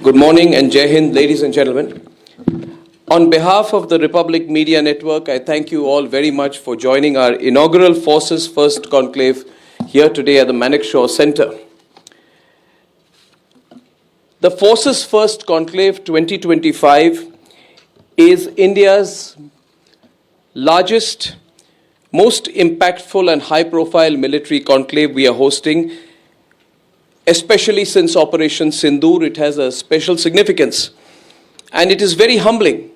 Good morning and Jai Hind, ladies and gentlemen. On behalf of the Republic Media Network, I thank you all very much for joining our inaugural Forces First Conclave here today at the Manekshaw Center. The Forces First Conclave 2025 is India's largest, most impactful and high-profile military conclave we are hosting. Especially since Operation Sindoor, it has a special significance. And it is very humbling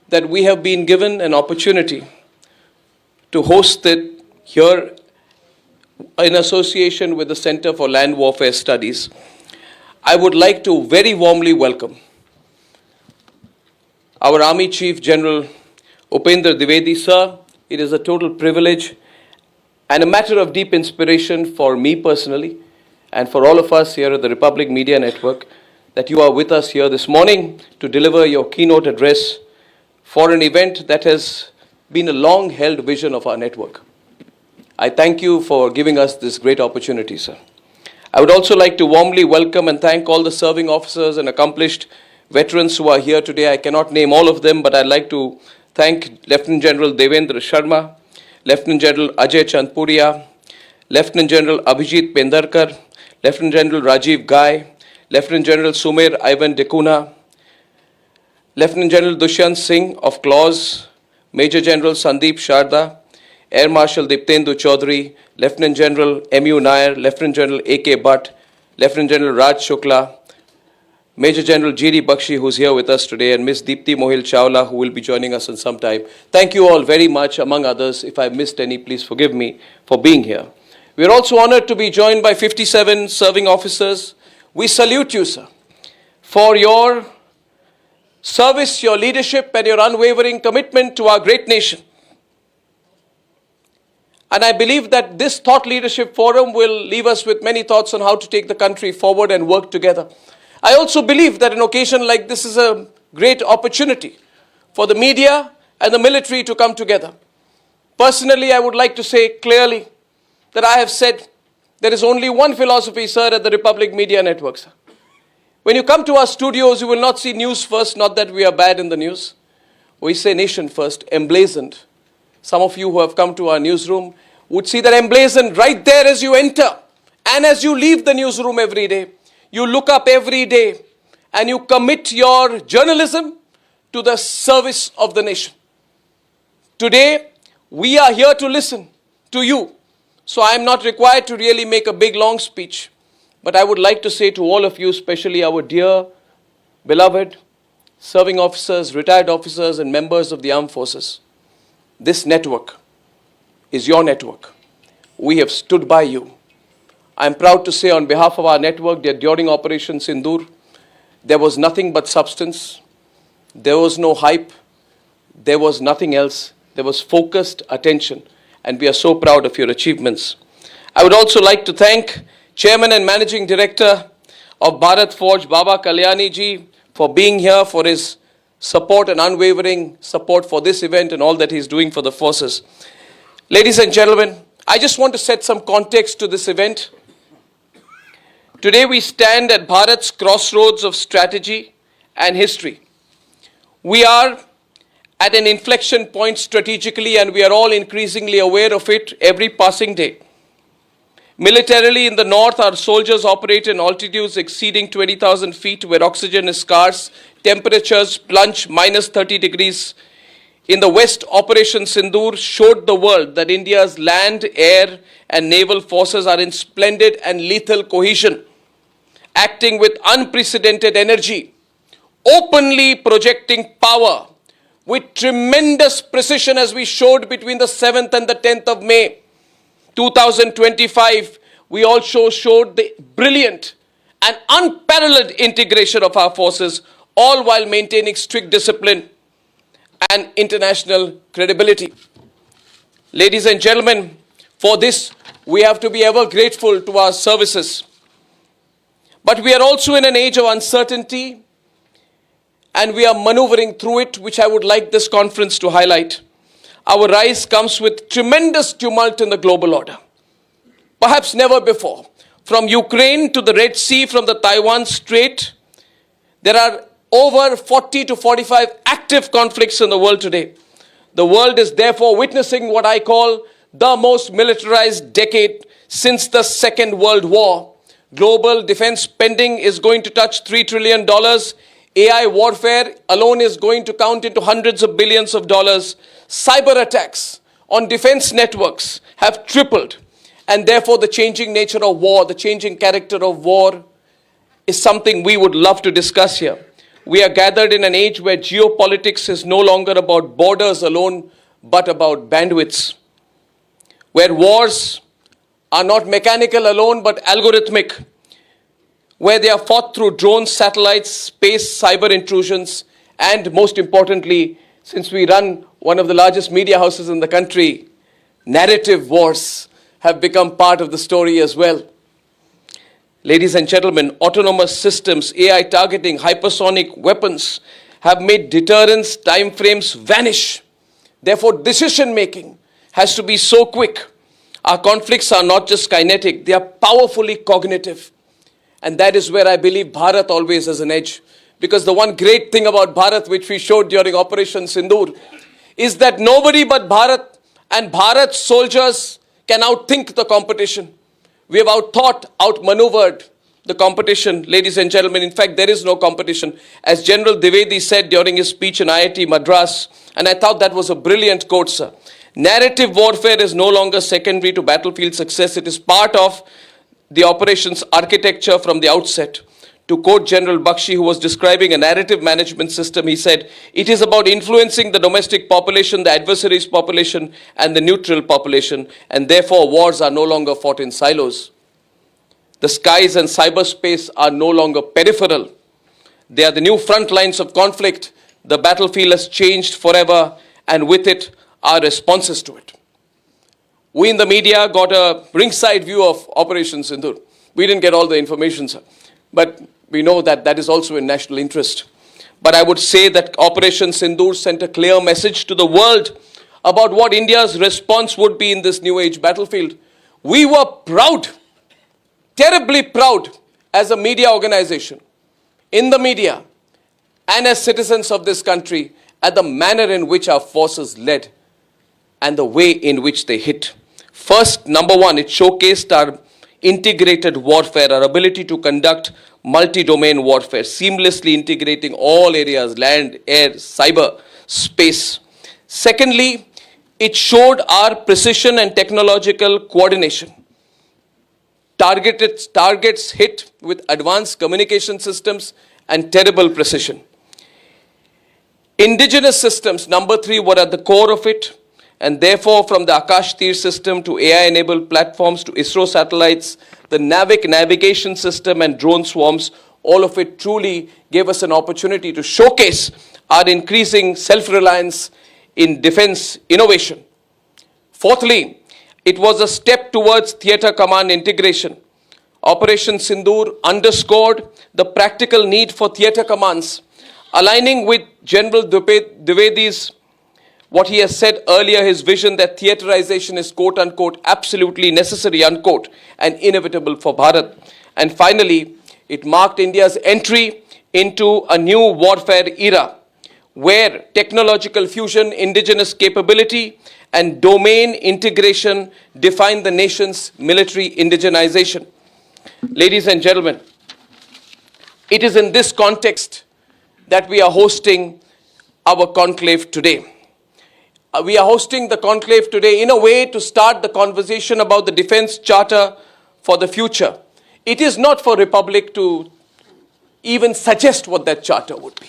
that we have been given an opportunity to host it here in association with the Center for Land Warfare Studies. I would like to very warmly welcome our Army Chief General Dwivedi, sir. It is a total privilege and a matter of deep inspiration for me personally and for all of us here at the Republic Media Network that you are with us here this morning to deliver your keynote address for an event that has been a long-held vision of our network. I thank you for giving us this great opportunity, sir. I would also like to warmly welcome and thank all the serving officers and accomplished veterans who are here today. I cannot name all of them, but I'd like to thank Lieutenant General Devendra Sharma, Lieutenant General Ajay Chandpuria, Lieutenant General Abhijit Pendarkar, Lieutenant General Rajiv Gai, Lieutenant General Sumer Ivan Dekuna, Lieutenant General Dushyant Singh of Clause, Major General Sandeep Sharda, Air Marshal Diptendu Chaudhary, Lieutenant General M.U. Nair, Lieutenant General A.K. Bhatt, Lieutenant General Raj Shukla, Major General G.D. Bakshi, who's here with us today, and Ms. Deepti Mohil Chawla, who will be joining us in some time. Thank you all very much, among others. If I missed any, please forgive me for being here. We are also honored to be joined by 57 serving officers. We salute you, sir, for your service, your leadership, and your unwavering commitment to our great nation. And I believe that this Thought Leadership Forum will leave us with many thoughts on how to take the country forward and work together. I also believe that an occasion like this is a great opportunity for the media and the military to come together. Personally, I would like to say clearly that I have said there is only one philosophy, sir, at the Republic Media Network, sir. When you come to our studios, you will not see news first, not that we are bad in the news. We say nation first, emblazoned. Some of you who have come to our newsroom would see that emblazoned right there as you enter. And as you leave the newsroom every day, you look up every day and you commit your journalism to the service of the nation. Today, we are here to listen to you. So I am not required to really make a big, long speech. But I would like to say to all of you, especially our dear, beloved serving officers, retired officers, and members of the armed forces, this network is your network. We have stood by you. I am proud to say on behalf of our network that during Operation Sindoor, there was nothing but substance. There was no hype. There was nothing else. There was focused attention. And we are so proud of your achievements. I would also like to thank Chairman and Managing Director of Bharat Forge, Baba Kalyani ji, for being here, for his support and unwavering support for this event and all that he's doing for the forces. Ladies and gentlemen, I just want to set some context to this event. Today we stand at Bharat's crossroads of strategy and history. We are at an inflection point strategically, and we are all increasingly aware of it every passing day. Militarily, in the north, our soldiers operate in altitudes exceeding 20,000 feet where oxygen is scarce, temperatures plunge minus 30 degrees. In the west, Operation Sindoor showed the world that India's land, air, and naval forces are in splendid and lethal cohesion, acting with unprecedented energy, openly projecting power with tremendous precision, as we showed between the 7th and the 10th of May 2025. We also showed the brilliant and unparalleled integration of our forces, all while maintaining strict discipline and international credibility. Ladies and gentlemen, for this, we have to be ever grateful to our services. But we are also in an age of uncertainty, and we are maneuvering through it, which I would like this conference to highlight. Our rise comes with tremendous tumult in the global order. Perhaps never before. From Ukraine to the Red Sea, from the Taiwan Strait, There are over 40 to 45 active conflicts in the world today. The world is therefore witnessing what I call the most militarized decade since the Second World War. Global defense spending is going to touch $3 trillion. AI warfare alone is going to count into hundreds of billions of dollars. Cyber attacks on defense networks have tripled. And therefore, the changing nature of war, the changing character of war is something we would love to discuss here. We are gathered in an age where geopolitics is no longer about borders alone, but about bandwidths. Where wars are not mechanical alone, but algorithmic. Where they are fought through drones, satellites, space, cyber intrusions, and most importantly, since we run one of the largest media houses in the country, narrative wars have become part of the story as well. Ladies and gentlemen, autonomous systems, AI targeting, hypersonic weapons have made deterrence timeframes vanish. Therefore, decision-making has to be so quick. Our conflicts are not just kinetic, they are powerfully cognitive. And that is where I believe Bharat always has an edge. Because the one great thing about Bharat, which we showed during Operation Sindoor, is that nobody but Bharat and Bharat's soldiers can outthink the competition. We have outthought, outmaneuvered the competition, ladies and gentlemen. In fact, there is no competition. As General Dwivedi said during his speech in IIT Madras, and I thought that was a brilliant quote, sir. Narrative warfare is no longer secondary to battlefield success. It is part of the operations architecture from the outset. To quote General Bakshi, who was describing a narrative management system, he said, it is about influencing the domestic population, the adversary's population, and the neutral population, and therefore wars are no longer fought in silos. The skies and cyberspace are no longer peripheral. They are the new front lines of conflict. The battlefield has changed forever, and with it, our responses to it. We in the media got a ringside view of Operation Sindoor. We didn't get all the information, sir. But we know that that is also in national interest. But I would say that Operation Sindoor sent a clear message to the world about what India's response would be in this new age battlefield. We were proud, terribly proud as a media organization, in the media, and as citizens of this country, at the manner in which our forces led and the way in which they hit. First, number one, it showcased our integrated warfare, our ability to conduct multi-domain warfare, seamlessly integrating all areas, land, air, cyber, space. Secondly, it showed our precision and technological coordination. Targets hit with advanced communication systems and terrible precision. Indigenous systems, number three, were at the core of it. And therefore, from the Akash Tir system to AI-enabled platforms to ISRO satellites, the NAVIC navigation system and drone swarms, all of it truly gave us an opportunity to showcase our increasing self-reliance in defense innovation. Fourthly, it was a step towards theater command integration. Operation Sindoor underscored the practical need for theater commands, aligning with General Dwivedi's what he has said earlier, his vision that theaterization is quote-unquote absolutely necessary, unquote, and inevitable for Bharat. And finally, it marked India's entry into a new warfare era where technological fusion, indigenous capability, and domain integration define the nation's military indigenization. Ladies and gentlemen, it is in this context that we are hosting our conclave today. We are hosting the conclave today in a way to start the conversation about the Defense Charter for the future. It is not for Republic to even suggest what that charter would be.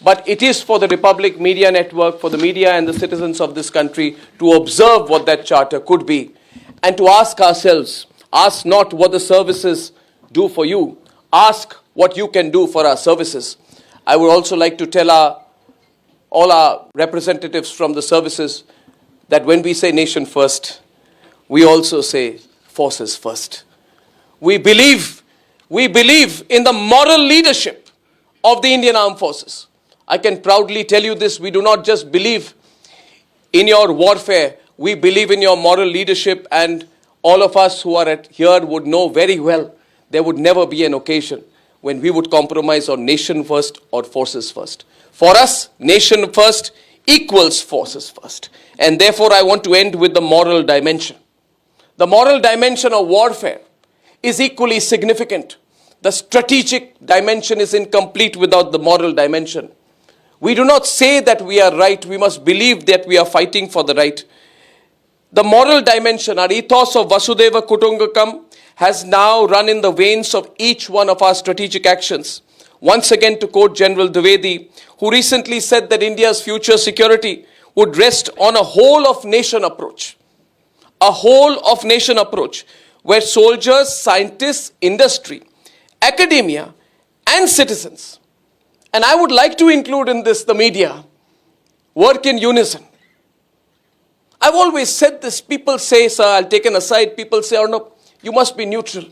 But it is for the Republic Media Network, for the media and the citizens of this country to observe what that charter could be and to ask ourselves, ask not what the services do for you, ask what you can do for our services. I would also like to tell all our representatives from the services that when we say nation first, we also say forces first. We believe in the moral leadership of the Indian Armed Forces. I can proudly tell you this, we do not just believe in your warfare, we believe in your moral leadership, and all of us who are here would know very well there would never be an occasion when we would compromise on nation first or forces first. For us, nation first equals forces first. And therefore, I want to end with the moral dimension. The moral dimension of warfare is equally significant. The strategic dimension is incomplete without the moral dimension. We do not say that we are right. We must believe that we are fighting for the right. The moral dimension, our ethos of Vasudeva Kutumbakam, has now run in the veins of each one of our strategic actions. Once again, to quote General Dwivedi, who recently said that India's future security would rest on a whole-of-nation approach. A whole-of-nation approach, where soldiers, scientists, industry, academia, and citizens, and I would like to include in this the media, work in unison. I've always said this. People say, sir, I'll take an aside. People say, Arnab, you must be neutral.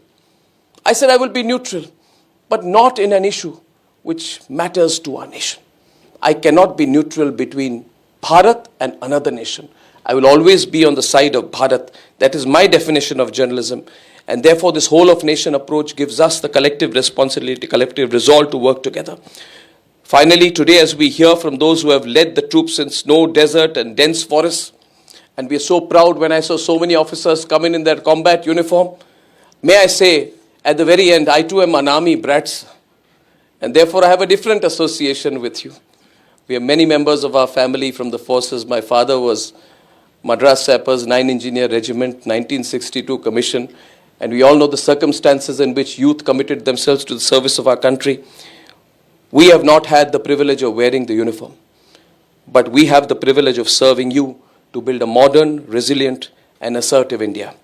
I said, I will be neutral, but not in an issue which matters to our nation. I cannot be neutral between Bharat and another nation. I will always be on the side of Bharat. That is my definition of journalism. And therefore, this whole-of-nation approach gives us the collective responsibility, collective resolve to work together. Finally, today, as we hear from those who have led the troops in snow, desert, and dense forests, and we are so proud when I saw so many officers come in their combat uniform, may I say, at the very end, I too am an army brat, and therefore I have a different association with you. We have many members of our family from the forces. My father was Madras Sappers 9 Engineer Regiment, 1962 commission, and we all know the circumstances in which youth committed themselves to the service of our country. We have not had the privilege of wearing the uniform, but we have the privilege of serving you to build a modern, resilient, and assertive India.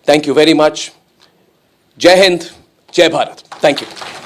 Thank you very much. Jai Hind, Jai Bharat. Thank you.